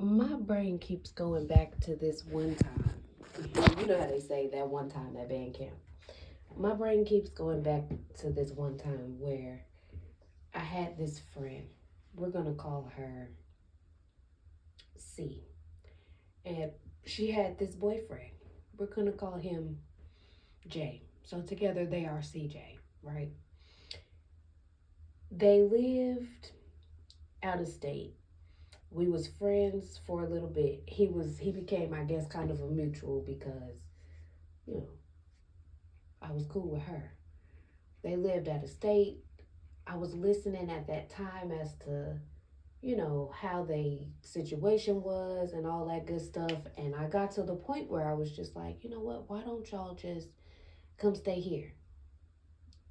My brain keeps going back to this one time. You know how they say that one time at band camp. My brain keeps going back to this one time where I had this friend. We're gonna call her C. And she had this boyfriend. We're gonna call him J. So together they are CJ, right? They lived out of state. We was friends for a little bit. He became, I guess, kind of a mutual because, you know, I was cool with her. They lived out of state. I was listening at that time as to, how they situation was and all that good stuff. And I got to the point where I was just like, you know what, why don't y'all just come stay here?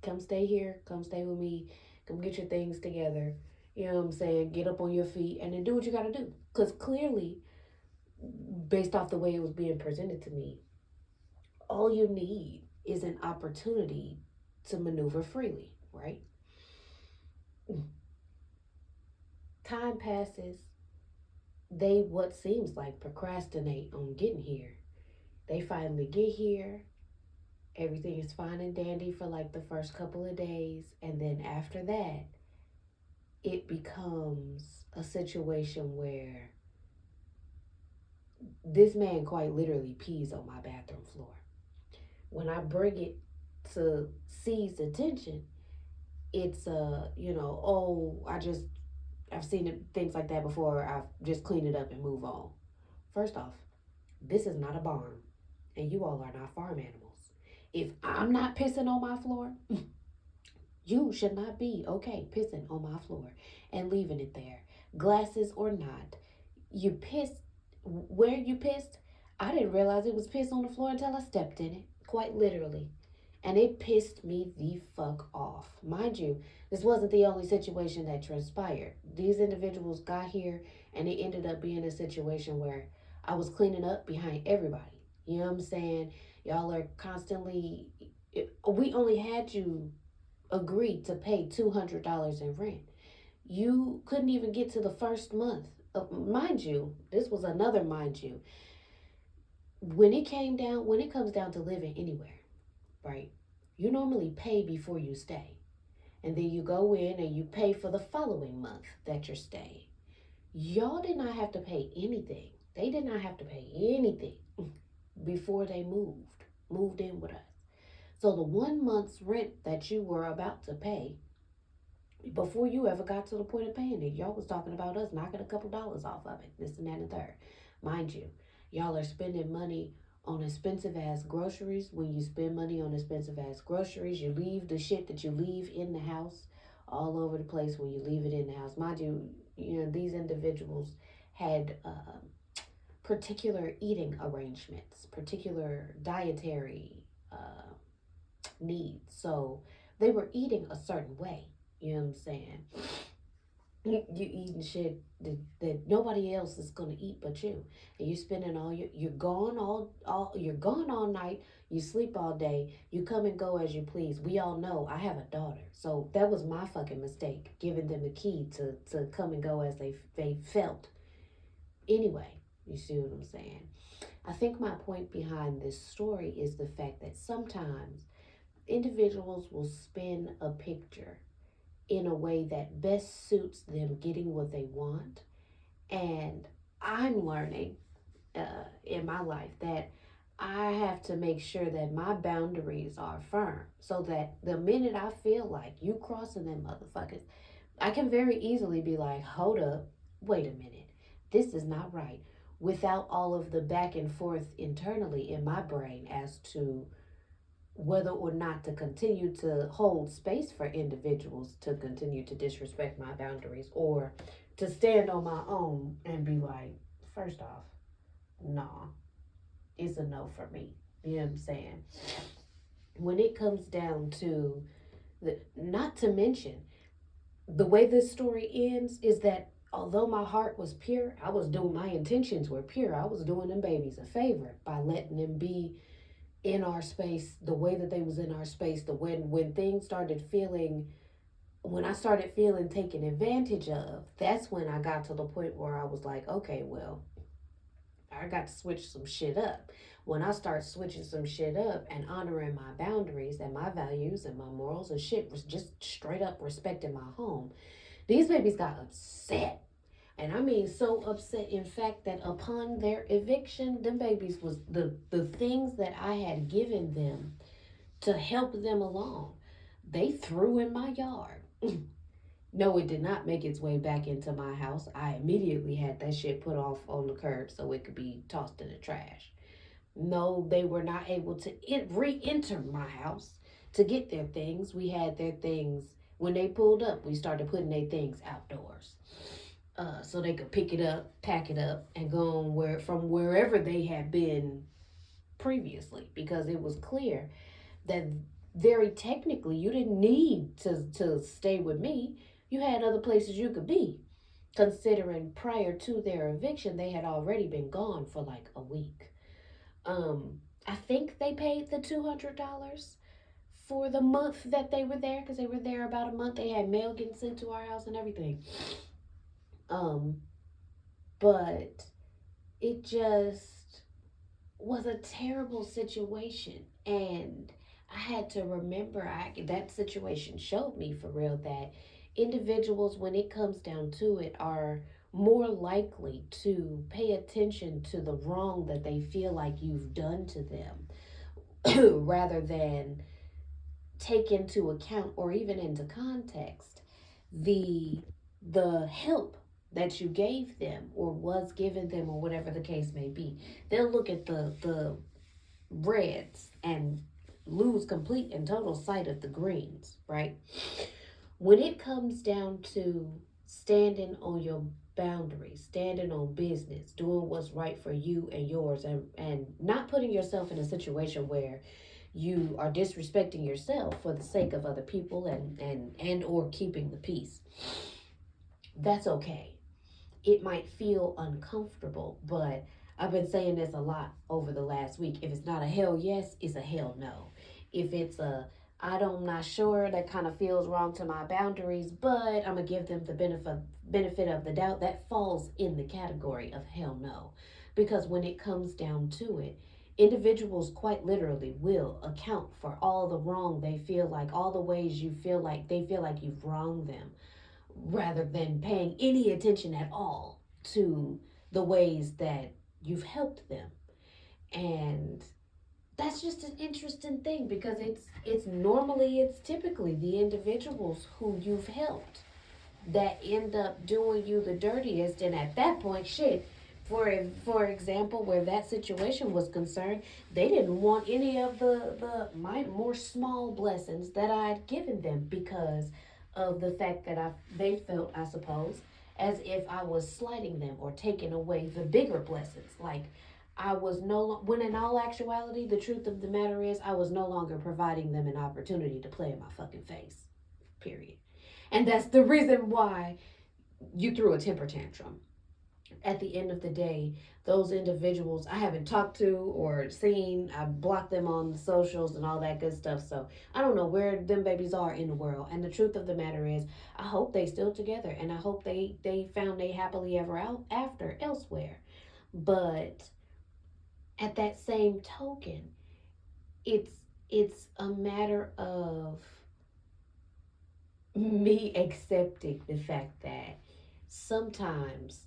Come stay here, come stay with me, come get your things together. You know what I'm saying? Get up on your feet and then do what you gotta do. Cause clearly, based off the way it was being presented to me, all you need is an opportunity to maneuver freely, right? Time passes. They, what seems like, procrastinate on getting here. They finally get here. Everything is fine and dandy for like the first couple of days. And then after that, it becomes a situation where this man quite literally pees on my bathroom floor. When I bring it to C's attention, it's oh, I've seen things like that before. I've just cleaned it up and move on. First off, this is not a barn, and you all are not farm animals. If I'm not pissing on my floor, you should not be okay pissing on my floor and leaving it there, glasses or not. You pissed where you pissed. I didn't realize it was piss on the floor until I stepped in it, quite literally. And it pissed me the fuck off. Mind you, this wasn't the only situation that transpired. These individuals got here and it ended up being a situation where I was cleaning up behind everybody. You know what I'm saying? Y'all are constantly. We only had you agree to pay $200 in rent. You couldn't even get to the first month. Mind you, this was another mind you. When it comes down to living anywhere, right? You normally pay before you stay. And then you go in and you pay for the following month that you're staying. Y'all did not have to pay anything. They did not have to pay anything before they moved in with us. So the 1 month's rent that you were about to pay, before you ever got to the point of paying it, y'all was talking about us knocking a couple dollars off of it, this and that and third. Mind you, y'all are spending money on expensive ass groceries. When you spend money on expensive ass groceries, you leave the shit that you leave in the house all over the place when you leave it in the house. Mind you, these individuals had particular eating arrangements, particular dietary needs. So they were eating a certain way. You know what I'm saying? You eating shit that nobody else is gonna eat but you, and you're spending you're gone you're gone all night. You sleep all day. You come and go as you please. We all know I have a daughter, so that was my fucking mistake, giving them the key to come and go as they felt. Anyway, you see what I'm saying? I think my point behind this story is the fact that sometimes individuals will spin a picture in a way that best suits them getting what they want. And I'm learning in my life that I have to make sure that my boundaries are firm so that the minute I feel like you crossing them motherfuckers, I can very easily be like, hold up, wait a minute, this is not right. Without all of the back and forth internally in my brain as to whether or not to continue to hold space for individuals to continue to disrespect my boundaries, or to stand on my own and be like, first off, nah, it's a no for me. You know what I'm saying? When it comes down to not to mention, the way this story ends is that although my heart was pure, my intentions were pure. I was doing them babies a favor by letting them be in our space the way that they was in our space. The when things started feeling when I started feeling taken advantage of, that's when I got to the point where I was like, okay, well, I got to switch some shit up. When I start switching some shit up and honoring my boundaries and my values and my morals and shit, was just straight up respecting my home, these babies got upset. And I mean so upset, in fact, that upon their eviction, them babies was the things that I had given them to help them along, they threw in my yard. No, it did not make its way back into my house. I immediately had that shit put off on the curb so it could be tossed in the trash. No, they were not able to re enter my house to get their things. We had their things. When they pulled up, we started putting their things outdoors. So they could pick it up, pack it up, and go on from wherever they had been previously, because it was clear that very technically you didn't need to stay with me. You had other places you could be, considering prior to their eviction they had already been gone for like a week. I think they paid the $200 for the month that they were there, because they were there about a month. They had mail getting sent to our house and everything. um but it just was a terrible situation. And I had to remember, that situation showed me for real that individuals, when it comes down to it, are more likely to pay attention to the wrong that they feel like you've done to them rather than take into account or even into context the help that you gave them or was given them, or whatever the case may be. They'll look at the reds and lose complete and total sight of the greens, right? When it comes down to standing on your boundaries, standing on business, doing what's right for you and yours, and not putting yourself in a situation where you are disrespecting yourself for the sake of other people, and or keeping the peace, that's okay. It might feel uncomfortable, but I've been saying this a lot over the last week. If it's not a hell yes, it's a hell no. If it's a I'm not sure, that kind of feels wrong to my boundaries, but I'm gonna give them the benefit of the doubt, that falls in the category of hell no. Because when it comes down to it, individuals quite literally will account for all the wrong they feel like, all the ways they feel like you've wronged them, rather than paying any attention at all to the ways that you've helped them. And that's just an interesting thing, because it's typically the individuals who you've helped that end up doing you the dirtiest. And at that point, shit, for example, where that situation was concerned, they didn't want any of the my more small blessings that I'd given them, because of the fact that they felt, I suppose, as if I was slighting them or taking away the bigger blessings. Like I was when in all actuality, the truth of the matter is, I was no longer providing them an opportunity to play in my fucking face. Period. And that's the reason why you threw a temper tantrum. At the end of the day, those individuals I haven't talked to or seen. I blocked them on the socials and all that good stuff. So I don't know where them babies are in the world. And the truth of the matter is, I hope they still together, and I hope they found a happily ever out after elsewhere. But at that same token, it's it's a matter of me accepting the fact that sometimes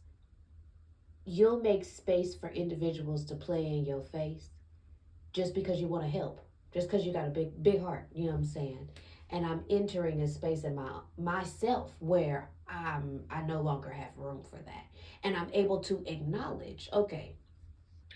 you'll make space for individuals to play in your face just because you want to help, just because you got a big heart. You know what I'm saying? And I'm entering a space in myself where I no longer have room for that, and I'm able to acknowledge, okay,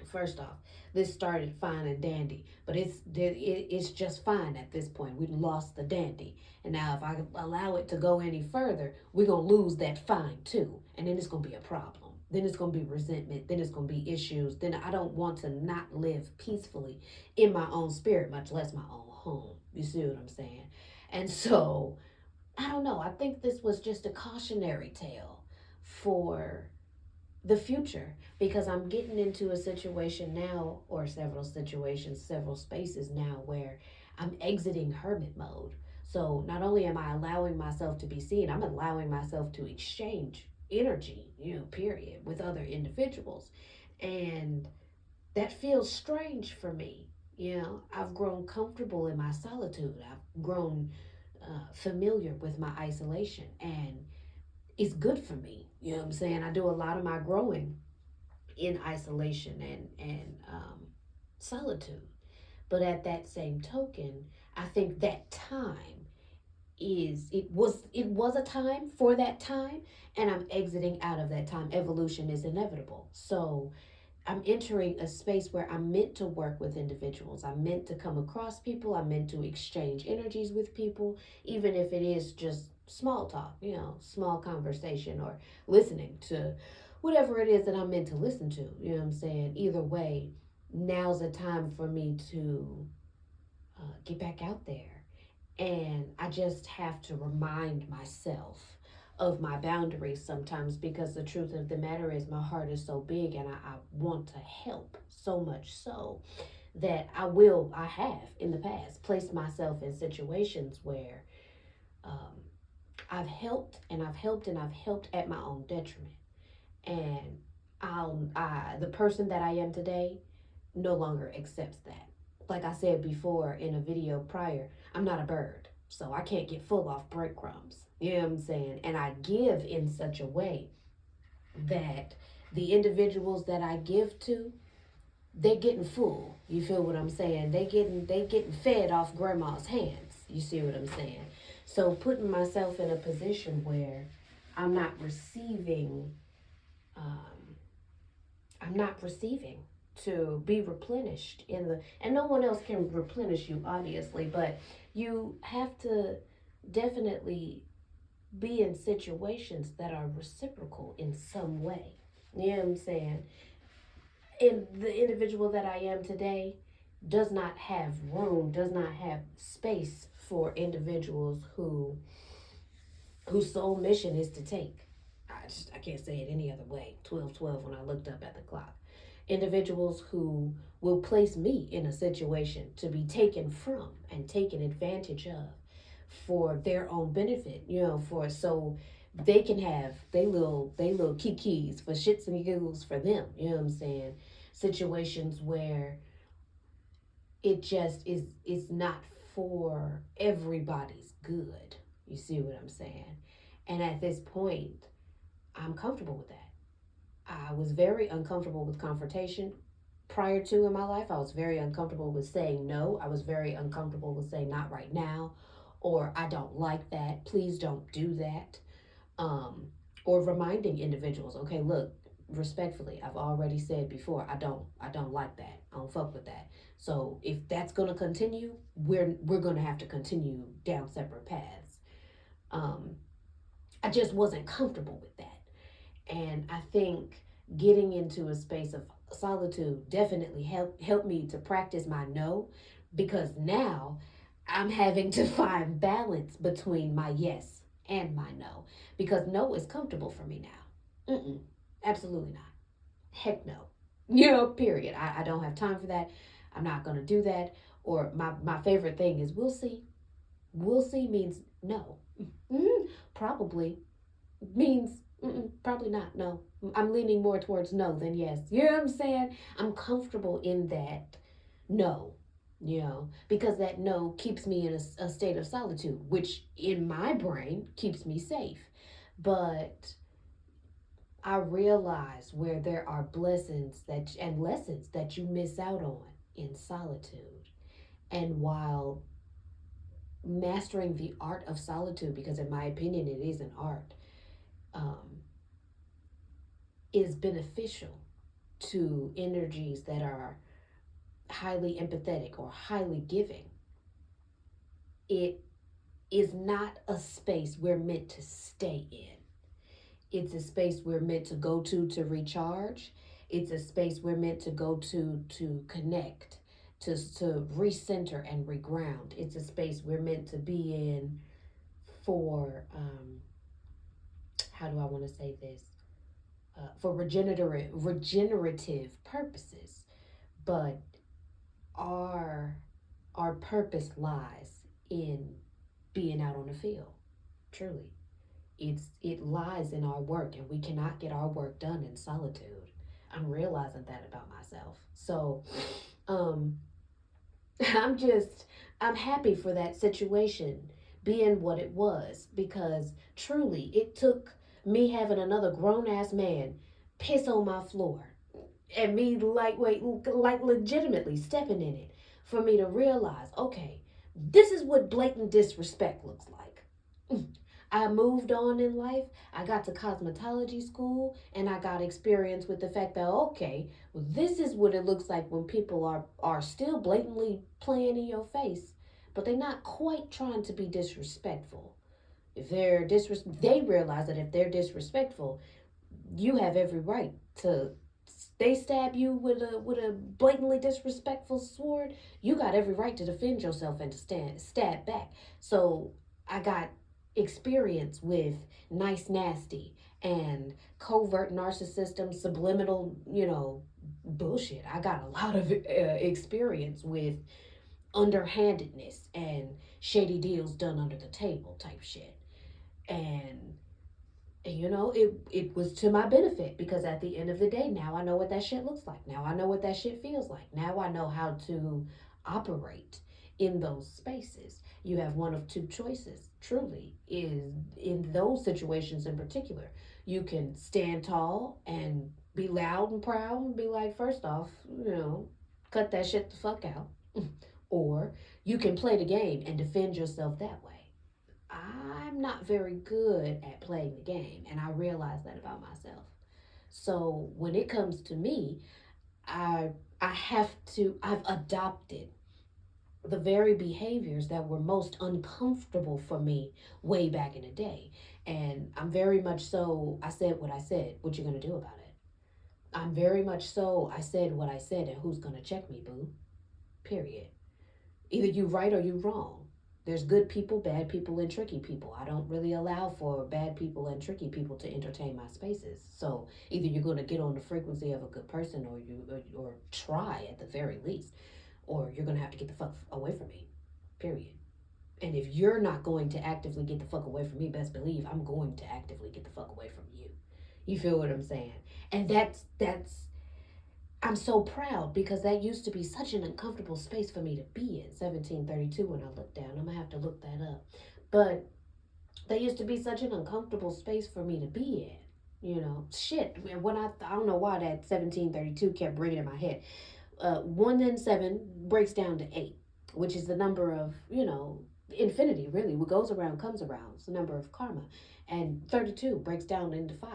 first off, this started fine and dandy, but it's just fine at this point. We lost the dandy, and now if I allow it to go any further, we're gonna lose that fine too, and then it's gonna be a problem. Then it's gonna be resentment. Then it's gonna be issues. Then I don't want to not live peacefully in my own spirit, much less my own home. You see what I'm saying? And so I don't know. I think this was just a cautionary tale for the future, because I'm getting into a situation now, or several situations, several spaces now, where I'm exiting hermit mode. So not only am I allowing myself to be seen, I'm allowing myself to exchange energy, period, with other individuals. And that feels strange for me. I've grown comfortable in my solitude. I've grown familiar with my isolation, and it's good for me. You know what I'm saying? I do a lot of my growing in isolation and solitude. But at that same token, I think that time it was a time for that time, and I'm exiting out of that time. Evolution is inevitable. So I'm entering a space where I'm meant to work with individuals. I'm meant to come across people. I'm meant to exchange energies with people, even if it is just small talk, small conversation, or listening to whatever it is that I'm meant to listen to. You know what I'm saying? Either way, now's a time for me to get back out there. And I just have to remind myself of my boundaries sometimes, because the truth of the matter is my heart is so big, and I want to help so much so that I have in the past placed myself in situations where um, I've helped and I've helped and I've helped at my own detriment. And the person that I am today no longer accepts that. Like I said before in a video prior, I'm not a bird, so I can't get full off breadcrumbs. You know what I'm saying? And I give in such a way that the individuals that I give to, they getting full. You feel what I'm saying? They getting fed off grandma's hands. You see what I'm saying? So putting myself in a position where I'm not receiving um, I'm not receiving to be replenished in the, and no one else can replenish you obviously, but you have to definitely be in situations that are reciprocal in some way. You know what I'm saying? And the individual that I am today does not have room, does not have space for individuals whose sole mission is to take. I can't say it any other way. 12:12 when I looked up at the clock. Individuals who will place me in a situation to be taken from and taken advantage of for their own benefit, for so they can have they little kikis for shits and giggles for them, you know what I'm saying? Situations where it just is not for everybody's good. You see what I'm saying? And at this point, I'm comfortable with that. I was very uncomfortable with confrontation prior to in my life. I was very uncomfortable with saying no. I was very uncomfortable with saying not right now, or I don't like that. Please don't do that. Um, or reminding individuals, okay, look, respectfully, I've already said before, I don't like that. I don't fuck with that. So if that's gonna continue, we're gonna have to continue down separate paths. Um, I just wasn't comfortable with that. And I think getting into a space of solitude definitely helped me to practice my no, because now I'm having to find balance between my yes and my no, because no is comfortable for me now. Absolutely not. Heck no. Period. I don't have time for that. I'm not going to do that. Or my favorite thing is we'll see. We'll see means no. Probably means probably not. No, I'm leaning more towards no than yes. You know what I'm saying? I'm comfortable in that no, because that no keeps me in a state of solitude, which in my brain keeps me safe. But I realize where there are blessings that and lessons that you miss out on in solitude. And while mastering the art of solitude, because in my opinion it is an art, um, is beneficial to energies that are highly empathetic or highly giving, it is not a space we're meant to stay in. It's a space we're meant to go to recharge. It's a space we're meant to go to connect, to recenter and reground. It's a space we're meant to be in for how do I want to say this? For regenerative purposes. But our our purpose lies in being out on the field. Truly. It lies in our work, and we cannot get our work done in solitude. I'm realizing that about myself. So, um, I'm just I'm happy for that situation being what it was, because truly it took me having another grown ass man piss on my floor and me lightweight, like legitimately stepping in it, for me to realize, okay, this is what blatant disrespect looks like. I moved on in life. I got to cosmetology school, and I got experience with the fact that, okay, well, this is what it looks like when people are still blatantly playing in your face, but they're not quite trying to be disrespectful. If they realize that if they're disrespectful, you have every right to. They stab you with a blatantly disrespectful sword. You got every right to defend yourself and to stab back. So I got experience with nice nasty and covert narcissism, subliminal, bullshit. I got a lot of experience with underhandedness and shady deals done under the table type shit. And it was to my benefit, because at the end of the day, now I know what that shit looks like. Now I know what that shit feels like. Now I know how to operate in those spaces. You have one of two choices, truly, is in those situations in particular. You can stand tall and be loud and proud and be like, first off, cut that shit the fuck out. Or you can play the game and defend yourself that way. I'm not very good at playing the game, and I realize that about myself. So when it comes to me, I I've adopted the very behaviors that were most uncomfortable for me way back in the day. And I'm very much so, I said what I said. What you gonna do about it? I'm very much so, I said what I said, and who's gonna check me, boo? Period. Either you right or you wrong. There's good people, bad people, and tricky people. I don't really allow for bad people and tricky people to entertain my spaces. So either you're going to get on the frequency of a good person, or try at the very least, or you're going to have to get the fuck away from me. Period. And if you're not going to actively get the fuck away from me, best believe I'm going to actively get the fuck away from you. You feel what I'm saying? And that's I'm so proud, because that used to be such an uncomfortable space for me to be in. 1732, when I look down, I'm gonna have to look that up. But that used to be such an uncomfortable space for me to be in. Shit. When I don't know why that 1732 kept ringing in my head. 1 and 7 breaks down to 8, which is the number of infinity. Really, what goes around comes around. It's the number of karma, and 32 breaks down into 5.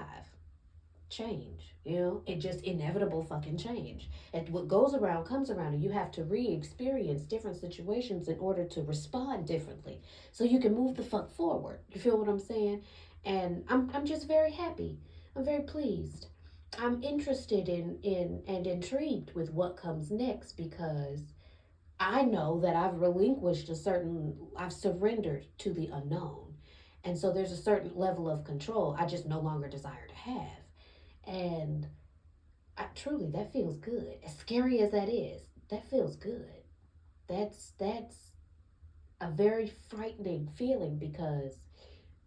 Change, it just inevitable fucking change. And what goes around comes around, and you have to re-experience different situations in order to respond differently, so you can move the fuck forward. You feel what I'm saying? And I'm just very happy. I'm very pleased. I'm interested in and intrigued with what comes next, because I know that I've surrendered to the unknown. And so there's a certain level of control I just no longer desire to have. And truly, that feels good. As scary as that is, that feels good. That's a very frightening feeling, because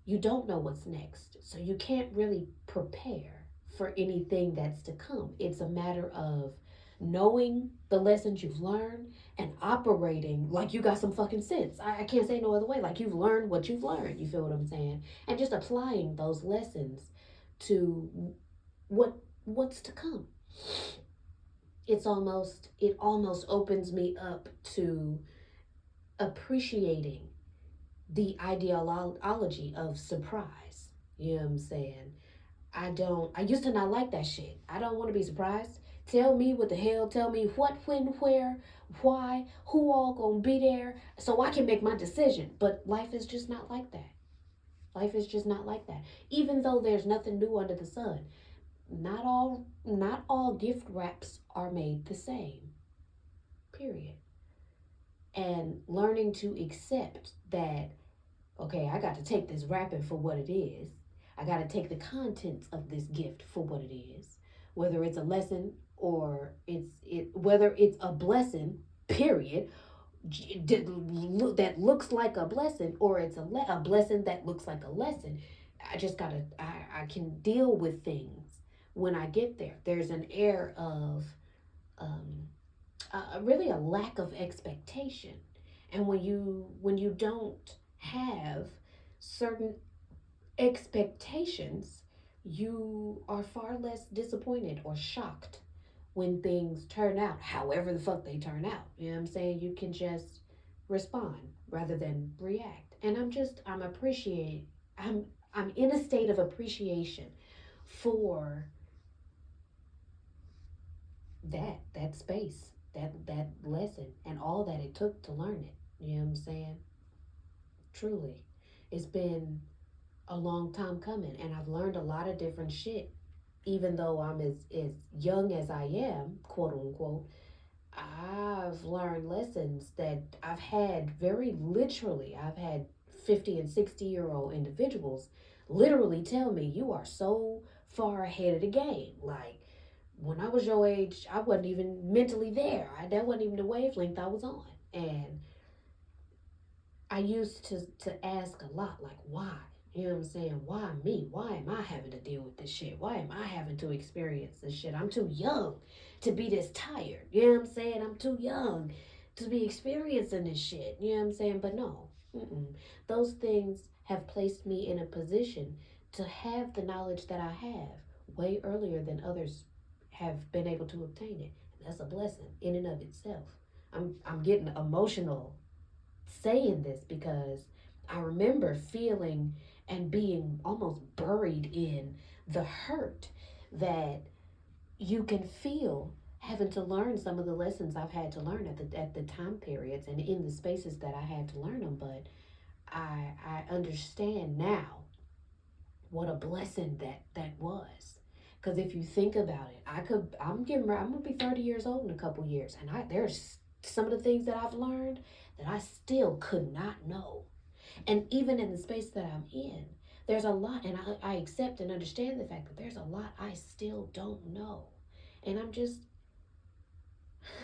you don't know what's next. So you can't really prepare for anything that's to come. It's a matter of knowing the lessons you've learned and operating like you got some fucking sense. I can't say no other way. Like, you've learned what you've learned. You feel what I'm saying? And just applying those lessons to what's to come. It almost opens me up to appreciating the ideology of surprise. You know what I'm saying? I used to not like that shit. I don't want to be surprised. Tell me what the hell, tell me what, when, where, why, who all gonna be there, so I can make my decision. But life is just not like that. Life is just not like that. Even though there's nothing new under the sun, not all gift wraps are made the same. Period. And learning to accept that, okay, I got to take this wrapping for what it is. I got to take the contents of this gift for what it is, whether it's a lesson or whether it's a blessing, period, that looks like a blessing, or it's a blessing that looks like a lesson. I can deal with things when I get there. There's an air of um, really a lack of expectation, and when you don't have certain expectations, you are far less disappointed or shocked when things turn out however the fuck they turn out. You know what I'm saying? You can just respond rather than react. And I'm I'm in a state of appreciation for that space, that lesson and all that it took to learn it. You know what I'm saying? Truly. It's been a long time coming, and I've learned a lot of different shit. Even though I'm as young as I am, quote unquote, I've learned lessons that I've had very literally. I've had 50 and 60-year-old individuals literally tell me, you are so far ahead of the game. Like, when I was your age, I wasn't even mentally there. That wasn't even the wavelength I was on. And I used to ask a lot, like, why? You know what I'm saying? Why me? Why am I having to deal with this shit? Why am I having to experience this shit? I'm too young to be this tired. You know what I'm saying? I'm too young to be experiencing this shit. You know what I'm saying? But no, those things have placed me in a position to have the knowledge that I have way earlier than others have been able to obtain it. That's a blessing in and of itself. I'm getting emotional saying this because I remember feeling and being almost buried in the hurt that you can feel having to learn some of the lessons I've had to learn at the time periods and in the spaces that I had to learn them. But I understand now what a blessing that was. Because if you think about it, I'm gonna be 30 years old in a couple years, and there's some of the things that I've learned that I still could not know. And even in the space that I'm in, there's a lot, and I accept and understand the fact that there's a lot I still don't know. And I'm just,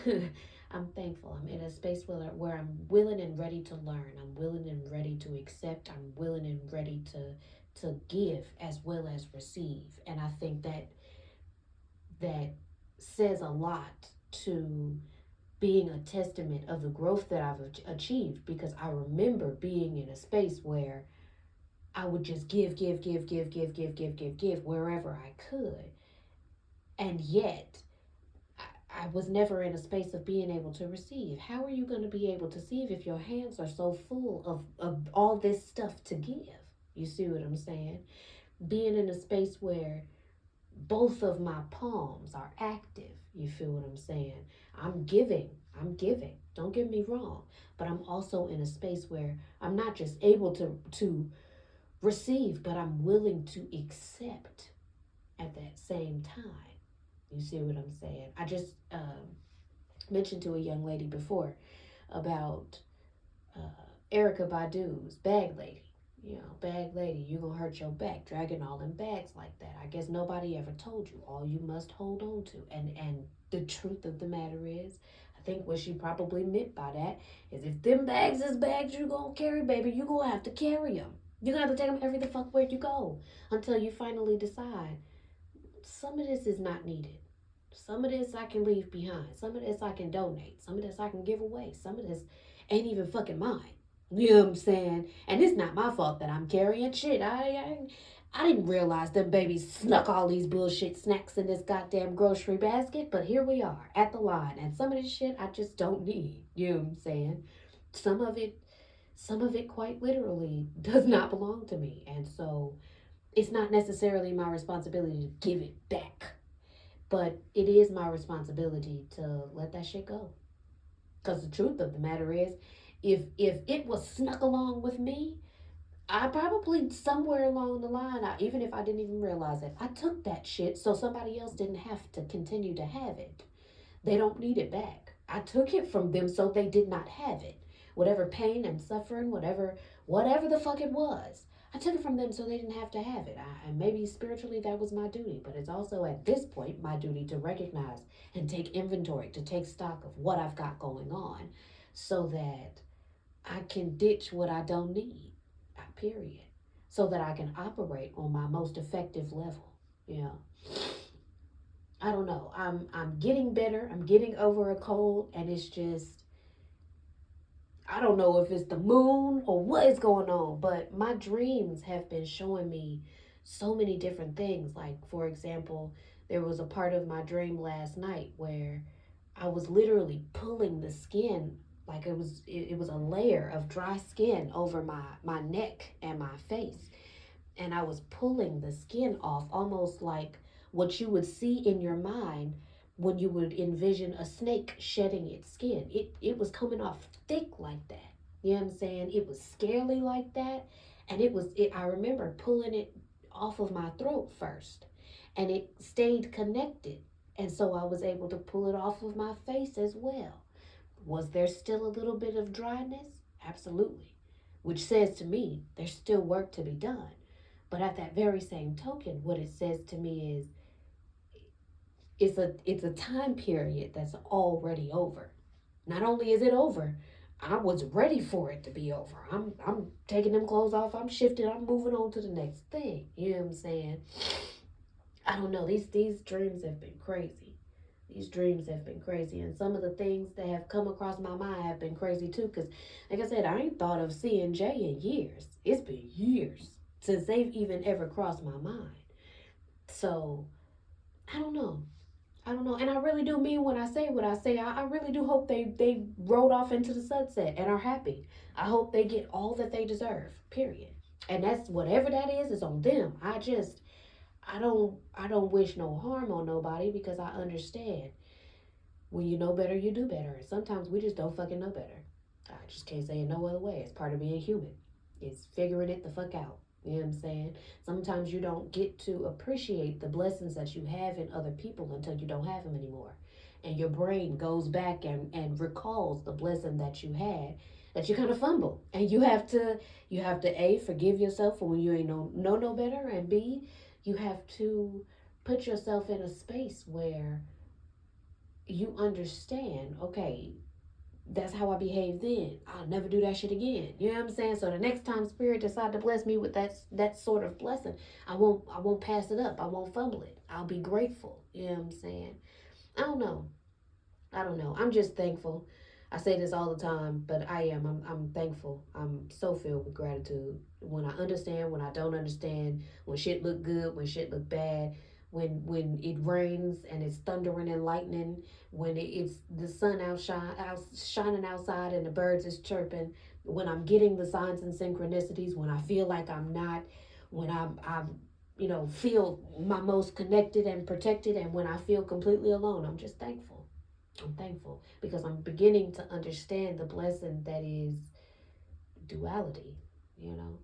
I'm thankful. I'm in a space where I'm willing and ready to learn. I'm willing and ready to accept. I'm willing and ready to give as well as receive. And I think that says a lot to being a testament of the growth that I've achieved, because I remember being in a space where I would just give wherever I could. And yet, I was never in a space of being able to receive. How are you going to be able to receive if your hands are so full of all this stuff to give? You see what I'm saying? Being in a space where both of my palms are active. You feel what I'm saying? I'm giving. I'm giving. Don't get me wrong. But I'm also in a space where I'm not just able to receive, but I'm willing to accept at that same time. You see what I'm saying? I just mentioned to a young lady before about Erica Badu's Bag Lady. You know, bag lady, you gonna hurt your back dragging all them bags like that. I guess nobody ever told you all you must hold on to. And the truth of the matter is, I think what she probably meant by that is, if them bags is bags you gonna carry, baby, you gonna have to carry them. You gonna have to take them every the fuck where you go until you finally decide some of this is not needed. Some of this I can leave behind. Some of this I can donate. Some of this I can give away. Some of this ain't even fucking mine. You know what I'm saying? And it's not my fault that I'm carrying shit. I didn't realize them babies snuck all these bullshit snacks in this goddamn grocery basket, but here we are at the line. And some of this shit I just don't need. You know what I'm saying? Some of it, some of it quite literally does not belong to me. And so it's not necessarily my responsibility to give it back. But it is my responsibility to let that shit go. Because the truth of the matter is, if it was snuck along with me, I probably somewhere along the line, even if I didn't even realize it, I took that shit so somebody else didn't have to continue to have it. They don't need it back. I took it from them so they did not have it. Whatever pain and suffering, whatever the fuck it was, I took it from them so they didn't have to have it. And maybe spiritually that was my duty, but it's also at this point my duty to recognize and take inventory, to take stock of what I've got going on, so that I can ditch what I don't need, period, so that I can operate on my most effective level. Yeah. I don't know. I'm getting better. I'm getting over a cold, and it's just, I don't know if it's the moon or what is going on, but my dreams have been showing me so many different things. Like, for example, there was a part of my dream last night where I was literally pulling the skin, like it was a layer of dry skin over my neck and my face, and I was pulling the skin off, almost like what you would see in your mind when you would envision a snake shedding its skin. It was coming off thick like that. You know what I'm saying? It was scaly like that, and I remember pulling it off of my throat first, and it stayed connected, and so I was able to pull it off of my face as well. Was there still a little bit of dryness? Absolutely. Which says to me there's still work to be done. But at that very same token, what it says to me is it's a time period that's already over. Not only is it over, I was ready for it to be over. I'm taking them clothes off, I'm shifting, I'm moving on to the next thing. You know what I'm saying? I don't know. These dreams have been crazy. These dreams have been crazy, and some of the things that have come across my mind have been crazy too. Cause, like I said, I ain't thought of seeing Jay in years. It's been years since they've even ever crossed my mind. So I don't know. I don't know, and I really do mean when I say what I say. I really do hope they rode off into the sunset and are happy. I hope they get all that they deserve. Period. And that's whatever that is on them. I don't wish no harm on nobody because I understand when you know better, you do better. And sometimes we just don't fucking know better. I just can't say it no other way. It's part of being human. It's figuring it the fuck out. You know what I'm saying? Sometimes you don't get to appreciate the blessings that you have in other people until you don't have them anymore. And your brain goes back and recalls the blessing that you had that you kind of fumble. And you have to A, forgive yourself for when you ain't know no better, and B, you have to put yourself in a space where you understand, okay, that's how I behave then. I'll never do that shit again. You know what I'm saying? So the next time spirit decide to bless me with that sort of blessing, I won't pass it up. I won't fumble it. I'll be grateful. You know what I'm saying? I don't know. I don't know. I'm just thankful. I say this all the time, but I am. I'm thankful. I'm so filled with gratitude. When I understand, when I don't understand, when shit look good, when shit look bad, when it rains and it's thundering and lightning, when it's the sun shining outside and the birds is chirping, when I'm getting the signs and synchronicities, when I feel like I'm not, when I'm feel my most connected and protected, and when I feel completely alone, I'm just thankful. I'm thankful because I'm beginning to understand the blessing that is duality, you know.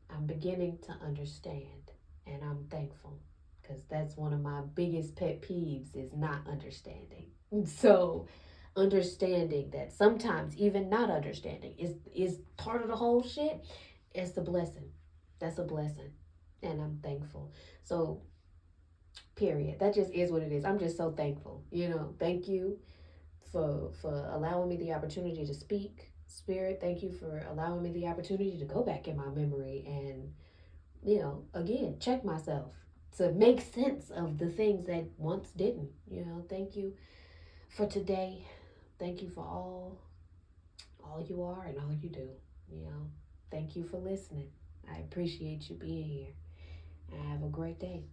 I'm beginning to understand, and I'm thankful because that's one of my biggest pet peeves is not understanding. So, understanding that sometimes even not understanding is part of the whole shit. It's a blessing. That's a blessing, and I'm thankful. So, period. That just is what it is. I'm just so thankful. Thank you for allowing me the opportunity to speak. Spirit, thank you for allowing me the opportunity to go back in my memory and, again, check myself to make sense of the things that once didn't. Thank you for today. Thank you for all you are and all you do. Thank you for listening. I appreciate you being here. And have a great day.